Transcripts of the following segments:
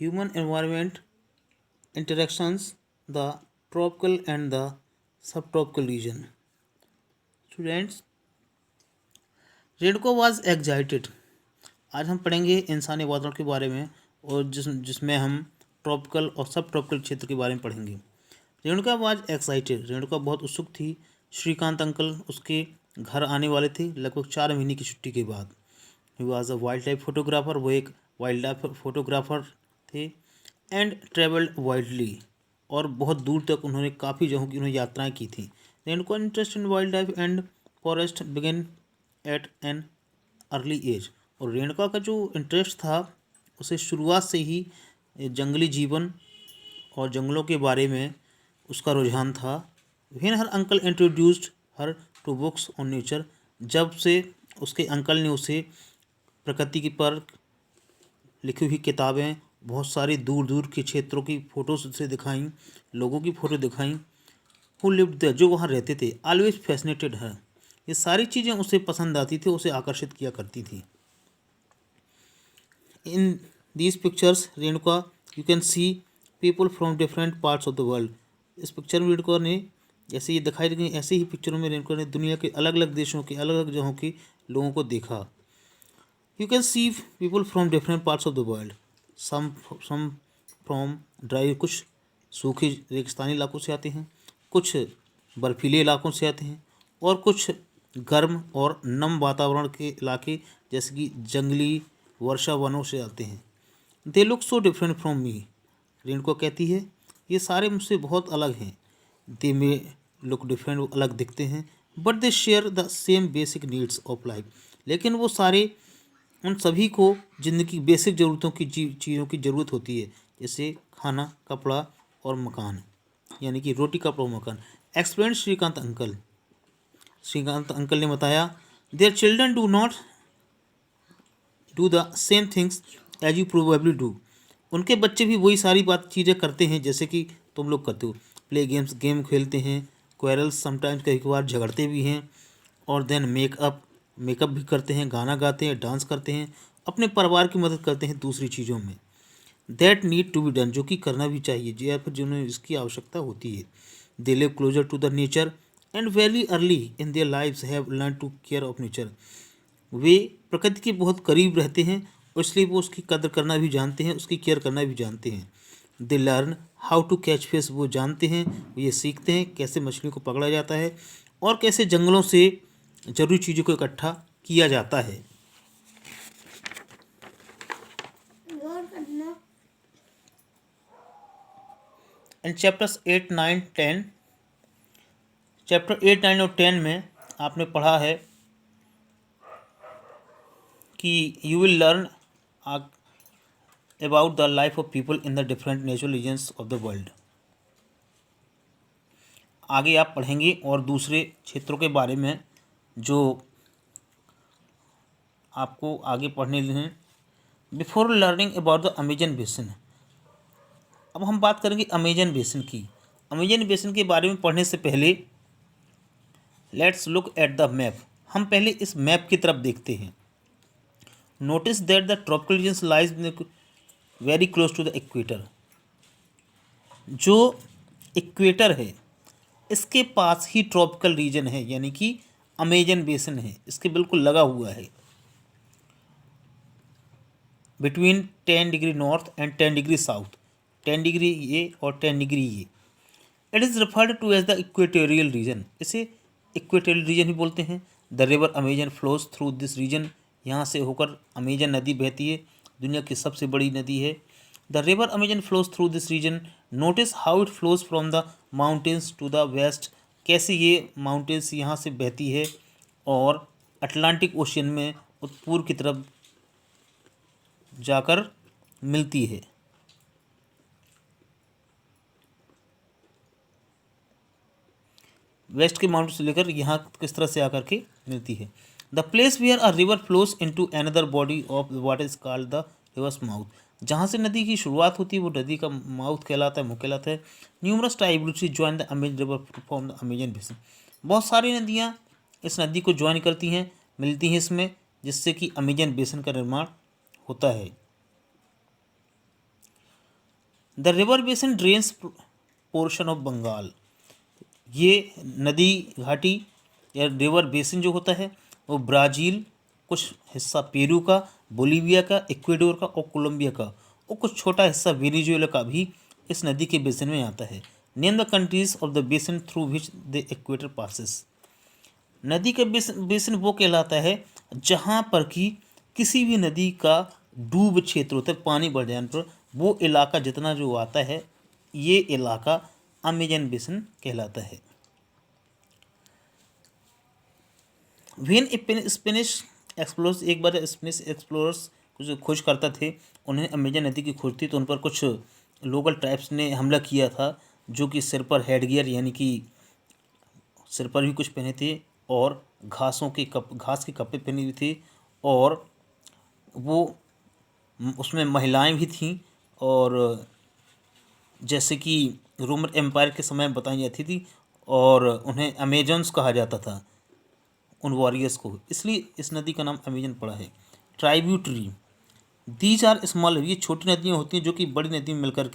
human environment interactions, the tropical and the subtropical region. Students, Radko was excited. आज हम पढ़ेंगे इंसानी वातावरण के बारे में और जिसमें हम ट्रॉपिकल और सब ट्रॉपिकल क्षेत्र के बारे में पढ़ेंगे। रेणुका वाज एक्साइटेड, रेणुका बहुत उत्सुक थी। श्रीकांत अंकल उसके घर आने वाले थे लगभग 4 महीने की छुट्टी के बाद। He was a wild life photographer, वो एक वाइल्ड लाइफ फोटोग्राफर थे। एंड ट्रेवल्ड वाइडली, और बहुत दूर तक उन्होंने काफ़ी जगहों की उन्होंने यात्राएं की थी। Renuka interest in wildlife and forest begin at an early age, और रेणुका का जो इंटरेस्ट था उसे शुरुआत से ही जंगली जीवन और जंगलों के बारे में उसका रुझान था। When her uncle introduced her to books on nature, जब से उसके अंकल ने उसे प्रकृति की पर लिखी हुई किताबें, बहुत सारी दूर दूर के क्षेत्रों की फ़ोटोज उसे दिखाई, लोगों की फ़ोटो दिखाई। हु लिव्ड देयर, जो वहाँ रहते थे। ऑलवेज फैसिनेटेड है, ये सारी चीज़ें उसे पसंद आती थी, उसे आकर्षित किया करती थी। In these pictures Renuka you can see people from different parts of the world. इस पिक्चर में रेणुका ने जैसे ये दिखाई गई, ऐसे ही पिक्चरों में रेणुका ने दुनिया के अलग अलग देशों के अलग अलग जगहों के लोगों को देखा। You can see people from different parts of the world, some from dry, कुछ सूखे रेगिस्तानी इलाकों से आते हैं, कुछ बर्फीले इलाकों से आते हैं, और कुछ गर्म और नम वातावरण के इलाके जैसे कि जंगली वर्षा वनों से आते हैं। They look so different from me, Renuka कहती है ये सारे मुझसे बहुत अलग हैं। दे मे लुक डिफरेंट, अलग दिखते हैं, but they share the same basic needs of life, लेकिन वो सारे, उन सभी को ज़िंदगी की बेसिक ज़रूरतों की चीज़ों की ज़रूरत होती है, जैसे खाना, कपड़ा और मकान, यानी कि रोटी, कपड़ा और मकान। Explain Shrikant uncle, Shrikant uncle ने बताया, their children do not do the same things as you probably do, उनके बच्चे भी वही सारी चीज़ें करते हैं जैसे कि तुम लोग करते हो। प्ले गेम्स, गेम खेलते हैं, क्वेरल्स, समटाइम्स कई बार झगड़ते भी हैं, और देन मेकअप भी करते हैं, गाना गाते हैं, डांस करते हैं, अपने परिवार की मदद करते हैं दूसरी चीज़ों में। That need to be done, जो कि करना भी चाहिए, या फिर जिन्हें इसकी आवश्यकता होती है। They live closer to the nature and very early in their lives have learn to care of nature, वे प्रकृति के बहुत करीब रहते हैं और इसलिए वो उसकी कदर करना भी जानते हैं, उसकी केयर करना भी जानते हैं। They learn how to catch fish, वो जानते हैं, वो ये सीखते हैं कैसे मछलियों को पकड़ा जाता है और कैसे जंगलों से जरूरी चीज़ों को इकट्ठा किया जाता है। इन चैप्टर्स 8, 9, 10, चैप्टर 8, 9 और 10 में आपने पढ़ा है कि you will learn about the life of people in the different natural regions of the world. आगे आप पढ़ेंगे और दूसरे क्षेत्रों के बारे में जो आपको आगे पढ़ने हैं। Before learning about the Amazon basin, अब हम बात करेंगे अमेजन बेसिन की। अमेजन बेसिन के बारे में पढ़ने से पहले let's look at the map, हम पहले इस मैप की तरफ देखते हैं। Notice that the tropical regions lies very close to the equator, जो इक्वेटर है इसके पास ही ट्रॉपिकल रीजन है, यानी कि अमेजन बेसिन है, इसके बिल्कुल लगा हुआ है। Between 10 degree north and 10 degree south, 10 degree ये और 10 डिग्री ये। It is referred to as the equatorial region, इसे इक्वेटोरियल रीजन ही बोलते हैं। The river Amazon flows through this region, यहाँ से होकर अमेजन नदी बहती है, दुनिया की सबसे बड़ी नदी है। The river Amazon flows through this region, notice how it flows from the mountains to the west, कैसे ये माउंटेन्स यहाँ से बहती है और अटलांटिक ओशियन में उत्तर की तरफ जाकर मिलती है। वेस्ट के माउंटेन से लेकर यहाँ किस तरह से आकर के मिलती है। The place where a river flows into another body of water is called the river's mouth, जहाँ से नदी की शुरुआत होती है वो नदी का माउथ कहलाता है, मुँह कहलाता है। Numerous tributaries join the Amazon river from the Amazon basin, बहुत सारी नदियाँ इस नदी को ज्वाइन करती हैं, मिलती हैं इसमें, जिससे कि अमेजन बेसिन का निर्माण होता है। The river basin drains portion of Bengal. ये नदी घाटी या रिवर बेसिन जो होता है वो ब्राज़ील, कुछ हिस्सा पेरू का, बोलीविया का, इक्वेडोर का और कोलंबिया का और कुछ छोटा हिस्सा वेनेजुएला का भी इस नदी के बेसिन में आता है। Name the countries of the basin through which the equator passes. नदी का बेसिन वो कहलाता है जहाँ पर कि किसी भी नदी का डूब क्षेत्र होता है, पानी बढ़ जाने पर वो इलाका जितना जो आता है, ये इलाका अमेजन बेसिन कहलाता है। वेन स्पेनिश एक्सप्लोरर्स, एक बार स्पेनिश एक्सप्लोरर्स जो खोज करता थे, उन्हें अमेजन नदी की खोज थी, तो उन पर कुछ लोकल ट्राइब्स ने हमला किया था, जो कि सिर पर हेडगियर यानी कि सिर पर भी कुछ पहने थे और घास के कपड़े पहने हुए थे, और वो उसमें महिलाएं भी थीं, और जैसे कि रोमन एम्पायर के समय में बताई जाती थी, और उन्हें अमेजन्स कहा जाता था उन वॉरियर्स को, इसलिए इस नदी का नाम अमेजन पड़ा है। ट्राइब्यूटरी, दीज आर स्मॉल, ये छोटी नदियाँ होती हैं जो कि बड़ी नदी में मिलकर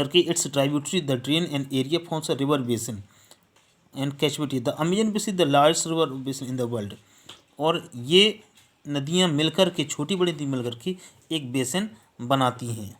के its tributary the drain and area forms a river basin and catchment. The Amazon basin the largest river basin in the world. और ये नदियाँ मिलकर के, छोटी बड़ी नदी मिलकर के एक बेसिन बनाती हैं।